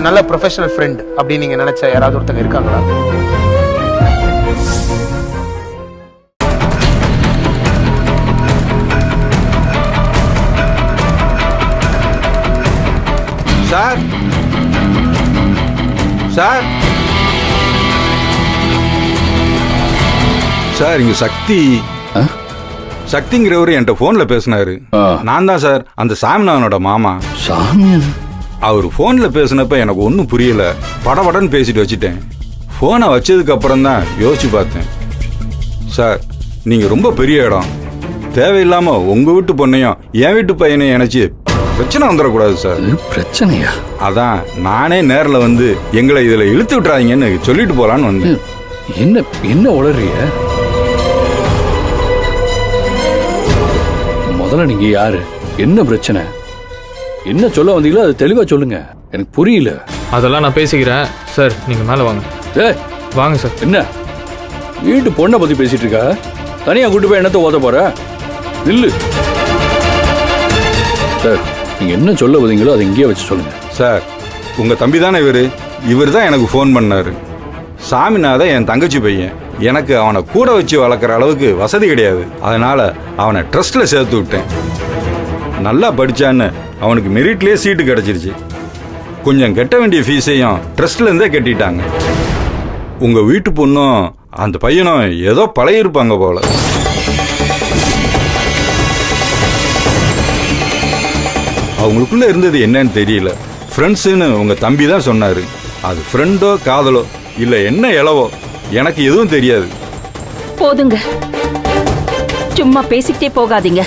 ஒரு நல்ல professional friend அப்படின்னு நீங்க நினைச்ச யாராவது ஒருத்தங்க இருக்காங்களா? சார் சார் சார் இங்க சக்திங்கிறவரு என்கிட்ட போன்ல பேசினாரு. நான் தான் சார் அந்த சாமிநாதனோட மாமா. அவர் போன்ல பேசினப்ப எனக்கு ஒன்றும் புரியல. படபடன்னு பேசிட்டு வச்சுட்டேன். போனை வச்சதுக்கு அப்புறம் தான் யோசிச்சு பார்த்தேன். சார் நீங்க ரொம்ப பெரிய இடம், தேவையில்லாம உங்க வீட்டு பொண்ணையும் என் வீட்டு பையனையும் இணைச்சு பிரச்சனை வந்துடக்கூடாது சார். பிரச்சனையா? அதான் நானே நேரில் வந்து எங்களை இதுல இழுத்து விட்டுறாதீங்கன்னு சொல்லிட்டு போலான்னு வந்தேன். என்ன என்ன உளறிய? முதல்ல நீங்க யாரு, என்ன பிரச்சனை, என்ன சொல்ல வந்தீங்களோ அது தெளிவா சொல்லுங்க, எனக்கு புரியல. அதெல்லாம் நான் பேசிக்கிறேன் சார், நீங்க மேல வாங்க. வாங்க சார். என்ன வீட்டு பொண்ணை பத்தி பேசிட்டு இருக்கா? தனியா கூட்டு போய் என்னத்த ஓத போற? நில்லு சார். நீங்க என்ன சொல்ல வந்தீங்களோ அதை இங்கேயே வச்சு சொல்லுங்க. சார் உங்க தம்பி தானே இவர் தான் எனக்கு ஃபோன் பண்ணாரு. சாமிநாதன் என் தங்கச்சி பையன். எனக்கு அவனை கூட வச்சு வளர்க்குற அளவுக்கு வசதி கிடையாது. அதனால அவனை ட்ரஸ்ட்ல சேர்த்து விட்டேன். நல்லா படிச்சான்னு அவனுக்கு மெரிட்லயே சீட்டு கிடைச்சிருச்சு. கொஞ்சம் கட்ட வேண்டிய ஃபீஸையும் ட்ரஸ்ட்ல இருந்தே கட்டிட்டாங்க. உங்க வீட்டு பொண்ணும் அந்த பையனும் ஏதோ பழகிருப்பாங்க போல. அவங்களுக்குள்ள இருந்தது என்னன்னு தெரியல. ஃப்ரெண்ட்ஸுன்னு உங்க தம்பி தான் சொன்னாரு. அது ஃப்ரெண்டோ காதலோ இல்ல என்ன இளவோ எனக்கு எதுவும் தெரியாது. போதுங்க, சும்மா பேசிக்கிட்டே போகாதீங்க.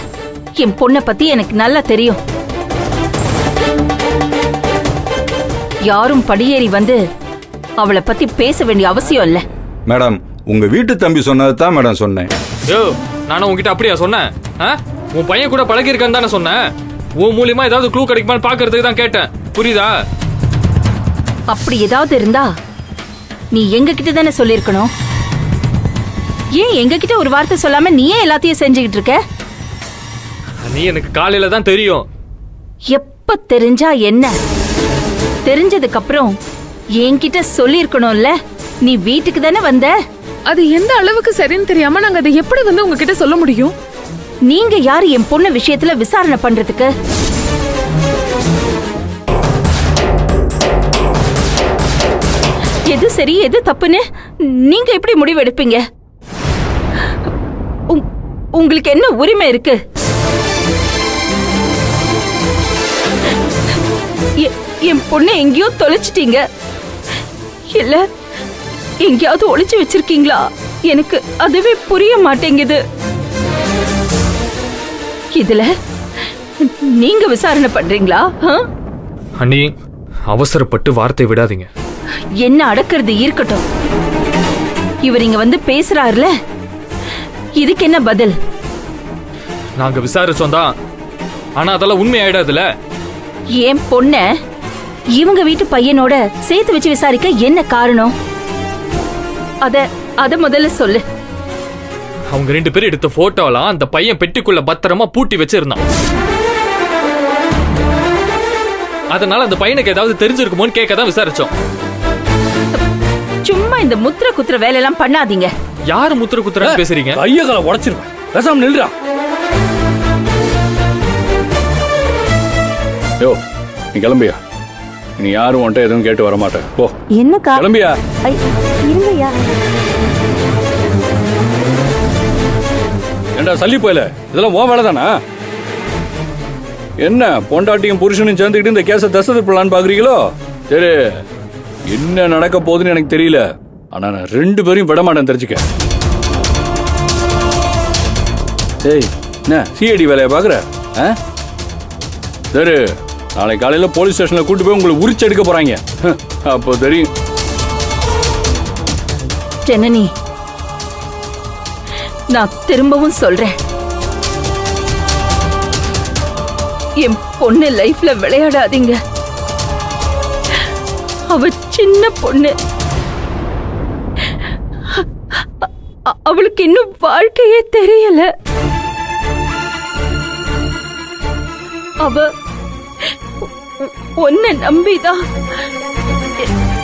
என் பொண்ணை பத்தி எனக்கு நல்லா தெரியும். யாரும் படியேறி வந்து அவளை பத்தி பேச வேண்டிய அவசியம் இல்ல. மேடம் உங்க வீட்டு தம்பி சொன்னது தான் மேடம் சொன்னேன். யோ நானும் உங்ககிட்ட அப்படியா சொன்னேன்? உன் பையன் கூட பழகி இருக்கான்னு தானே சொன்னேன். உன் மூலியமா ஏதாவது க்ளூ கிடைக்குமான்னு பாக்குறதுக்கு தான் கேட்டேன். புரியுதா? அப்படி ஏதாவது இருந்தா நீ எங்க கிட்ட தானே சொல்லிருக்கணும். ஏன் எங்க கிட்ட ஒரு வார்த்தை சொல்லாம நீயே எல்லாத்தையும் செஞ்சுக்கிட்டு இருக்க? நீ எனக்கு காலையில தான் தெரியும். எப்ப தெரிஞ்சா என்ன? தெரிஞ்சதுக்கு அப்புறம் என்கிட்ட சொல்லிருக்கணும்ல. நீ வீட்டுக்கு தானே வந்த. அது எந்த அளவுக்கு சரின்னு தெரியாம நாங்க அதை எப்படி வந்து உங்ககிட்ட சொல்ல முடியும்? நீங்க யாரு என் பொண்ணு விஷயத்துல விசாரணை பண்றதுக்கு? எது சரி எது தப்புன்னு நீங்க எப்படி முடிவு எடுப்பீங்க? உங்களுக்கு என்ன உரிமை இருக்கு? என் பொண்ணை எங்கேயோ தொலைச்சிட்டீங்க இல்ல எங்கேயாவது ஒளிச்சு வச்சிருக்கீங்களா? எனக்கு அதுவே புரிய மாட்டேங்குது. இதுல நீங்க விசாரணை பண்றீங்களா? அண்ணி அவசரப்பட்டு வார்த்தை விடாதீங்க. என்ன அடக்கிறது இருக்கட்டும். இவர் இங்க வந்து பேசுறாருல, இதுக்கு என்ன பதில்? நாங்க விசாரிச்சோம் தான், ஆனா அதெல்லாம் உண்மை ஆயிடாதுல. என் பொண்ண இவங்க வீட்டு பையனோட சேர்த்து வச்சு விசாரிக்க என்ன காரணம்? அத முதல்ல சொல்லு. அவங்க 2 பேரும் எடுத்த போட்டோலாம் அந்த பையன் பெட்டிக்குள்ள பத்திரமா பூட்டி வச்சிருந்தான். அதனால அந்த பையனுக்கு ஏதாவது தெரிஞ்சிருக்குமோன்னு கேட்க தான் விசாரிச்சோம். சும்மா இந்த முத்திர குத்துற வேலையெல்லாம் பண்ணாதீங்க. யாரு முத்திர குத்துற பேசுறீங்க? ஐயகால உடைச்சிருவேன். பேசாம நில்றா. யோ நீ கிளம்பியா? நீ யாரும் உன்ட்ட எதுவும் கேட்டு வர மாட்டேன். போ. என்னக்கா? கிளம்பியா? இருங்கய்யா. ஏண்டா சல்லி போயில, இதெல்லாம் உன் வேலை தானா? என்ன பொண்டாட்டியும் புருஷனும் சேர்ந்துக்கிட்டு இந்த கேஸை தசை திருப்பலான்னு பாக்குறீங்களோ? சரி, என்ன நடக்க போகுதுன்னு எனக்கு தெரியல. ஆனா நான் 2 பேரையும் விட மாட்டேன், தெரிஞ்சுக்க. ஏய் என்ன சிஐடி வேலையை பாக்குற? சரி, நாளை காலையில போலீஸ் ஸ்டேஷன்ல கூட்டு போய் உங்களை உரிச்சு எடுக்க போறாங்க. அப்போ தெரியும். ஜனனி, நான் திரும்பவும் சொல்றேன், என் பொண்ணு லைஃப்ல விளையாடாதீங்க. அவ சின்ன பொண்ணு, அவளுக்கு இன்னும் வாழ்க்கையே தெரியல. அவ உன்னை நம்பிதான் இருக்கு